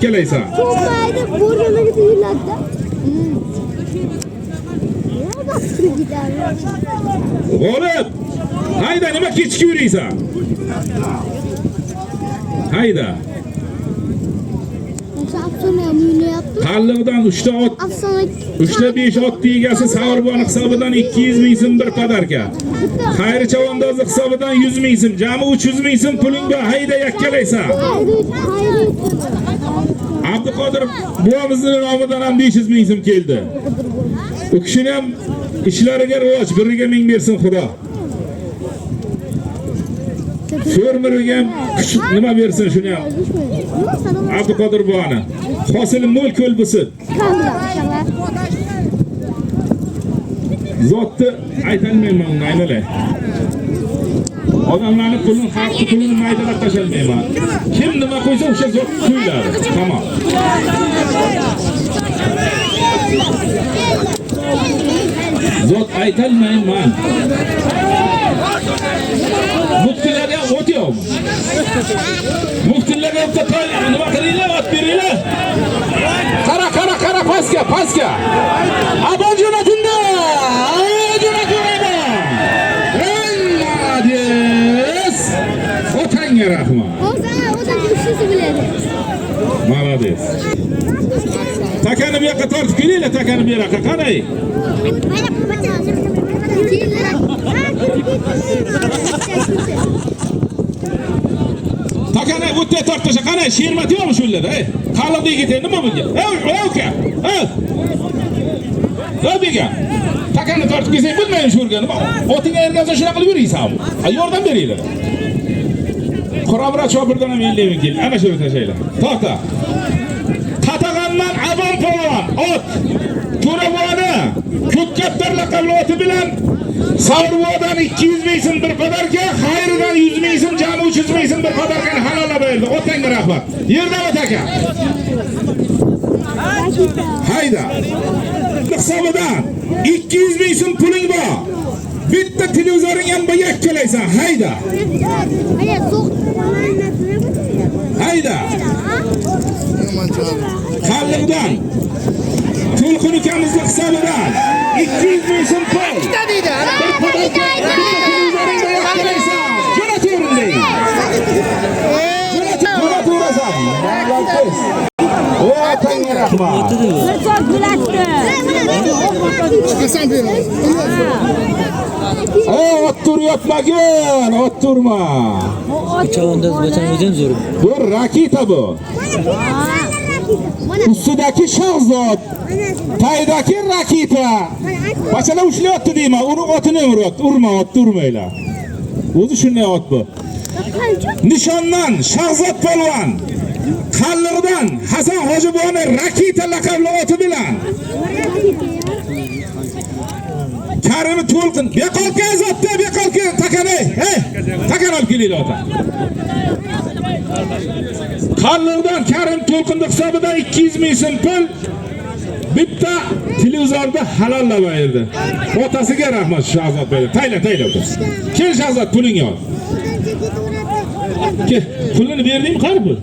yakkalaysan. Cho'maydi, bo'rniga tuyuladi. G'olib. Hayda, nima kechikib yuraysan? Hayda. Qalliqdan 3 ta ot, 3 ta 5 ot egasi Savrbon hisobidan 200 ming so'm bir padarka. Xayri chavandozi hisobidan 100 ming so'm, jami 300 ming so'm puling bor. Hayda yakkalaysan. Abduqodir buvamizning nomidan ham 500 ming so'm keldi. U kishini ham ishlariga rivoj, biriga ming bersin Xudo. Fermerga ham kuch nima bersin shuni ham. Abduqodir buvani. Hosili mo'l ko'l bo'lsin. Zotni aytolmayman uni aynalay. Odamlarning pulini, xalqning pulini maydalab tashalmayman. Kim nima qo'ysa o'sha zot qo'yiladi. Tamom. Zot aytolmayman. Muftilarga o't yo'q. Muftilarga o'tda nima qilinglar, ot beringlar. Qara pastga. Abon jo'natinda. Otanga rahmat. O'zim ishisi biladi. Молодец. Takani bu yoqqa tortib kelinglar, takani bu yoqqa qarang. Takani o'tda tortishga qarang, shermat yo'qmi shu yerda? Qalliqdek ketay, nima bunga? Uka. O'biga. Takani tortib kelsang bilmayman shu yerga nima? Otingga ergazsa shunaqa qilib yuraysan. Yordam beringlar. Qurabra chopirdan ham 50 ming keldi. Ana shuni tashlaylar. To'xta. Qatag'andan Avon polvon, ot. To'ravoni, ko'kkaptar laqabli oti bilan Savrvodan 200 ming so'm bir padarka, Xayridan 100 ming so'm, jami 300 ming so'm bir padarkani halollab berdi. Otanga rahmat. Yerdan otaka. Hayda. Hisobidan 200 ming so'm puling bor. Bitta televizoring ham bu yakkalaysan. Hayda. Hayda. Qalliqdan To'lqin ukamizning hisobidan 200 ming so'm pul. Otanga rahmat. Ot turyapmagin, ot turma. Chavandoz bachang o'zim zo'r. Bu raketa bu. Ustidagi shahzod, taydagi raketa. Bachalar ushlayapti deyman, uni otini urma, ot turmaylar. O'zi shunday ot bu. Nishondan Shahzod polvon, Qalliqdan Hasan Hojiboni raketa laqabli oti bilan Karim To'lqin, beqolga azotda, beqolga takani, takan olib kelinglar ota. Qalliqdan Karim To'lqinning hisobidan 200 ming so'm pul bitta televizorda halollab berdi. Otasiga rahmat Shahzod berdi. Tayla ota. Kel Shahzod pulingni ol. Pulini berdingmi, qani pul?